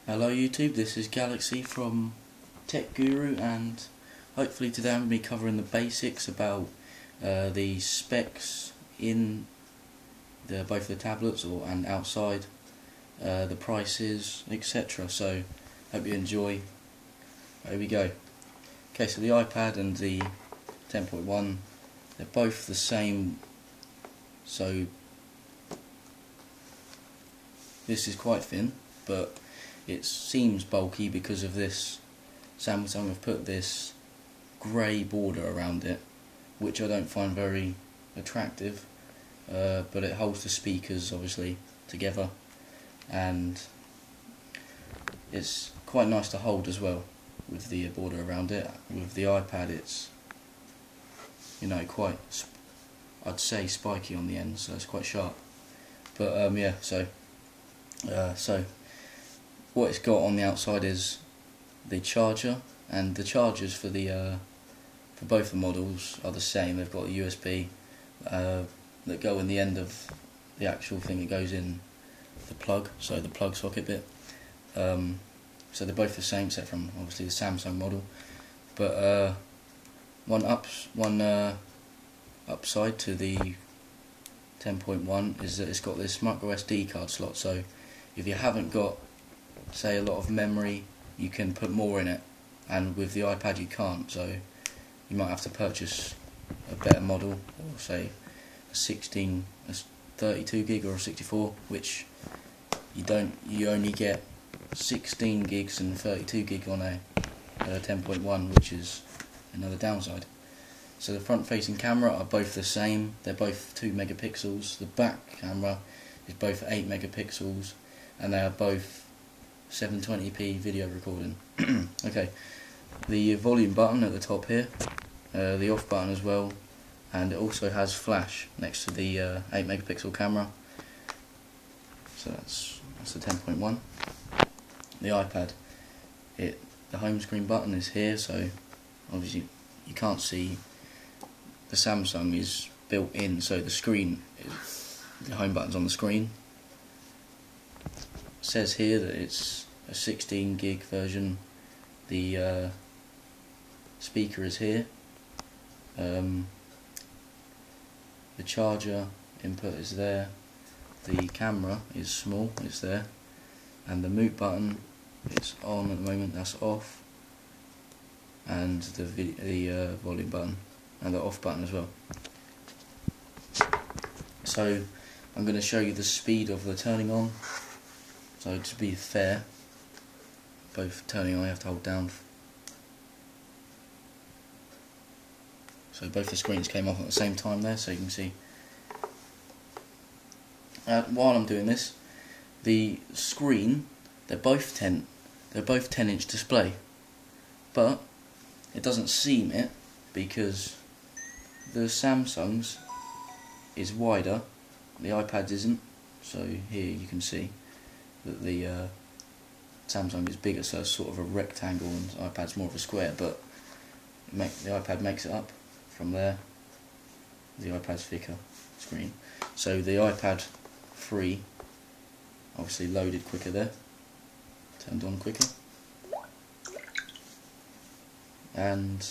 Hello YouTube, this is Galaxy from Tech Guru, and hopefully today I'm going to be covering the basics about the specs in both the tablets and outside, the prices, etc. So hope you enjoy. Here we go. Okay, so the iPad and the 10.1, they're both the same. So this is quite thin, but it seems bulky because of this. Samsung have put this grey border around it, which I don't find very attractive, but it holds the speakers obviously together, and it's quite nice to hold as well with the border around it. With the iPad it's, you know, quite, I'd say, spiky on the end, so it's quite sharp. But yeah, so what it's got on the outside is the charger, and the chargers for both the models are the same. They've got a USB that go in the end of the actual thing that goes in the plug, so the plug socket bit. So they're both the same, except from obviously the Samsung model. But one upside to the 10.1 is that it's got this micro SD card slot. So if you haven't got, say, a lot of memory, you can put more in it, and with the iPad you can't, so you might have to purchase a better model, or say a 32 gig or a 64, which you only get 16 gigs and 32 gig on a 10.1, which is another downside. So the front facing camera are both the same, they're both 2 megapixels, the back camera is both 8 megapixels, and they are both 720p video recording. Okay, the volume button at the top here, the off button as well, and it also has flash next to the 8 megapixel camera. So that's the 10.1. The iPad, the home screen button is here, so obviously you can't see. The Samsung is built in, so the home button's on the screen. It says here that it's a 16 gig version. The speaker is here. The charger input is there. The camera is small, it's there. And the mute button is on at the moment, that's off. And the volume button and the off button as well. So I'm going to show you the speed of the turning on. So to be fair, both turning on you have to hold down. So both the screens came off at the same time there, so you can see. While I'm doing this, the screen, they're both 10-inch display, but it doesn't seem it because the Samsung's is wider, the iPad's isn't. So here you can see that the Samsung is bigger, so it's sort of a rectangle, and the iPad's more of a square, but the iPad makes it up from there. The iPad's thicker screen, so the iPad 3 obviously loaded quicker there, turned on quicker, and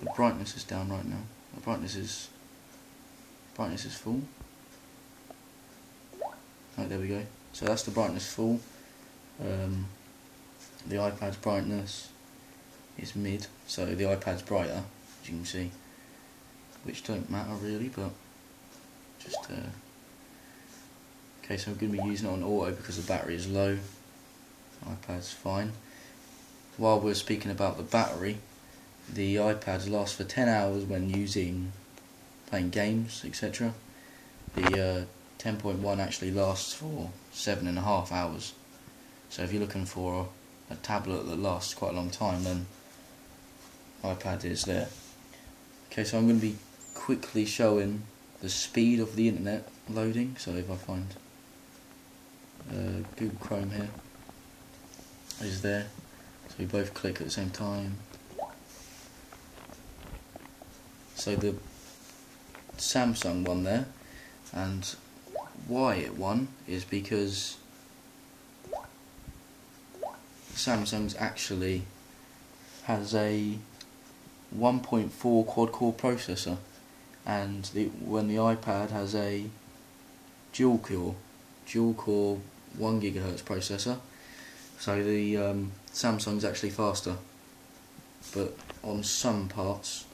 the brightness is down right now. The brightness is full. Right, there we go. So that's the brightness full. The iPad's brightness is mid, so the iPad's brighter, as you can see, which don't matter really, but just okay. So I'm going to be using it on auto because the battery is low. iPad's fine. While we're speaking about the battery, the iPads last for 10 hours when playing games, etc. The 10.1 actually lasts for 7.5 hours. So if you're looking for a tablet that lasts quite a long time, then iPad is there. Okay, so I'm going to be quickly showing the speed of the internet loading. So if I find Google Chrome here, is there. So we both click at the same time. So the Samsung one there, and why it won is because Samsung's actually has a 1.4 quad-core processor, and when the iPad has a dual-core 1 GHz processor. So the Samsung's actually faster, but on some parts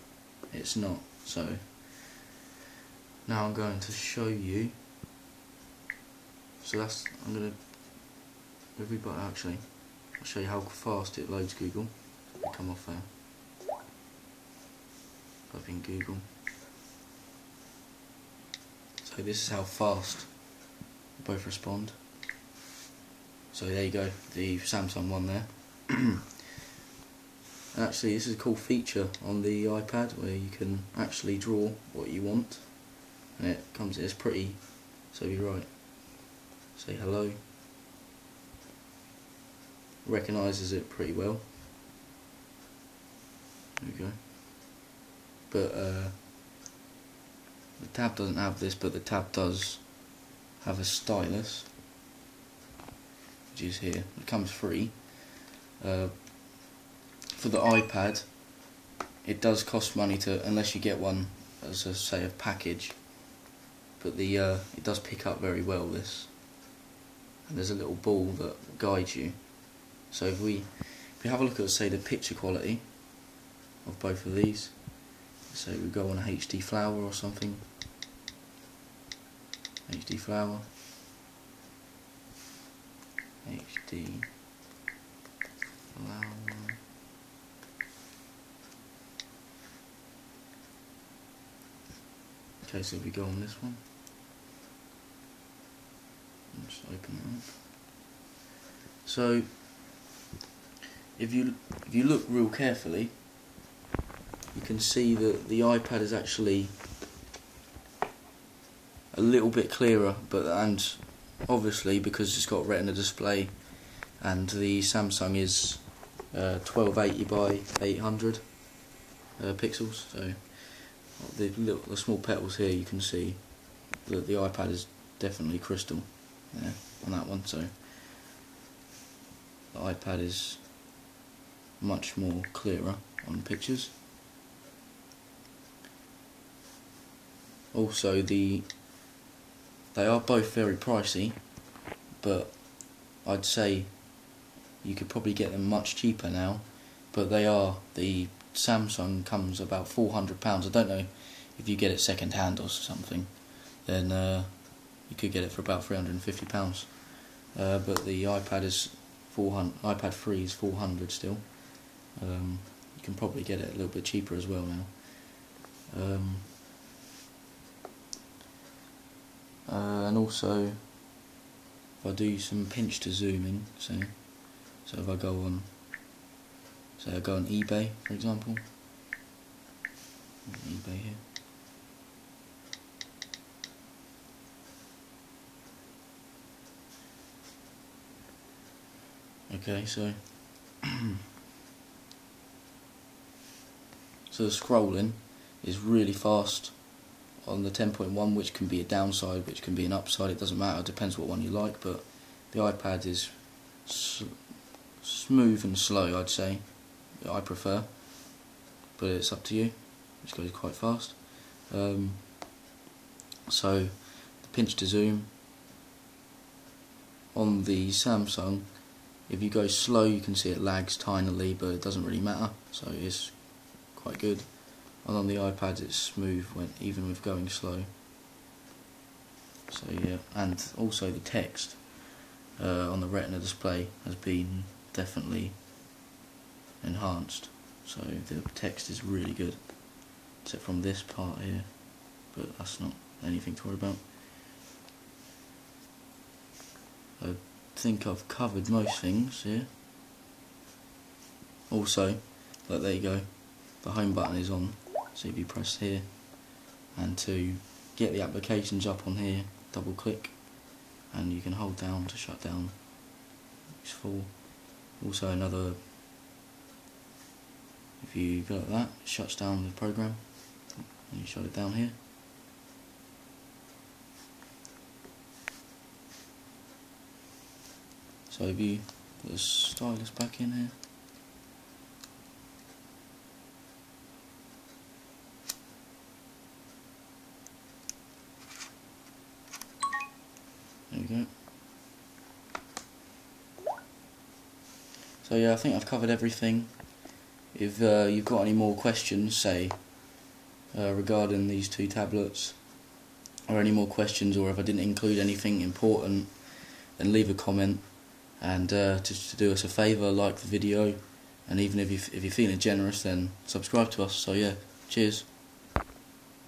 it's not. So now I'm going to show you. So I'm going to reboot actually. I'll show you how fast it loads Google. Come off there. Type in Google. So this is how fast they both respond. So there you go, the Samsung one there. Actually, this is a cool feature on the iPad where you can actually draw what you want, and it comes. It's pretty. So you write, say hello. Recognises it pretty well. There we go. But the tab doesn't have this, but the tab does have a stylus, which is here. It comes free. For the iPad, it does cost money to, unless you get one as a say a package. But the it does pick up very well, this, and there's a little ball that guides you. So if we have a look at, say, the picture quality of both of these, so we go on a HD flower or something. HD flower. HD flower. Okay, so if we go on this one, just open it up. So if you look real carefully, you can see that the iPad is actually a little bit clearer, and obviously because it's got Retina display, and the Samsung is 1280 by 800 pixels. So the small petals here, you can see that the iPad is definitely crystal there on that one. So the iPad is much more clearer on pictures. Also, they are both very pricey, but I'd say you could probably get them much cheaper now. But the Samsung comes about £400. I don't know if you get it second hand or something, then you could get it for about £350. But the iPad is 400. iPad 3 is 400 still. You can probably get it a little bit cheaper as well now. And also, if I do some pinch to zoom in, so if I go on, say I go on eBay, for example, eBay here. Okay, so so the scrolling is really fast on the 10.1, which can be a downside, which can be an upside. It doesn't matter, it depends what one you like. But the iPad is smooth and slow, I'd say. I prefer, but it's up to you. It goes quite fast. So the pinch to zoom on the Samsung, if you go slow, you can see it lags tinily, but it doesn't really matter, so it's quite good. And on the iPad it's smooth even with going slow. So yeah, and also the text on the Retina display has been definitely enhanced, so the text is really good, except from this part here, but that's not anything to worry about. I think I've covered most things here. Also, like, there you go, the home button is on, so if you press here, and to get the applications up on here, double click, and you can hold down to shut down each full. Also another, if you go like that, it shuts down the program, and you shut it down here. So if you Put the stylus back in here. There we go. So yeah, I think I've covered everything. If you've got any more questions, say, regarding these two tablets, or any more questions, or if I didn't include anything important, then leave a comment. And just to do us a favour, like the video, and even if you're feeling generous, then subscribe to us. So yeah, cheers.